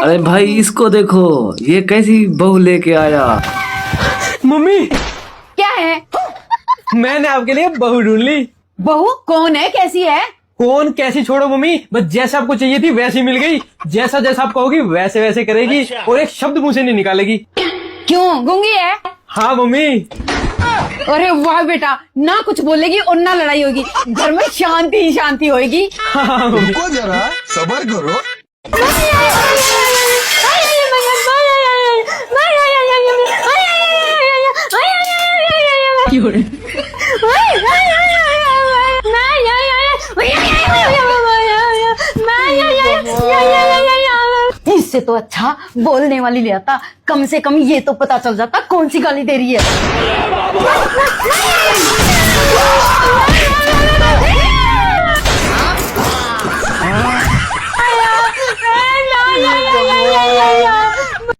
अरे भाई इसको देखो, ये कैसी बहू लेके आया। मम्मी क्या है? मैंने आपके लिए बहू ढूंढ ली। बहू कौन है, कैसी है? कौन कैसी छोड़ो मम्मी, बस जैसा आपको चाहिए थी वैसी मिल गई। जैसा जैसा आप कहोगी वैसे वैसे करेगी और एक शब्द मुंह से नहीं निकालेगी। क्यों, गूंगी है? हाँ मम्मी। अरे वाह बेटा, ना कुछ बोलेगी और ना लड़ाई होगी, घर में शांति ही शांति होगी। हाँ मम्मी। रुको जरा, सबर करो। इससे तो अच्छा बोलने वाली ले आता, कम से कम ये तो पता चल जाता कौन सी गाली दे रही है।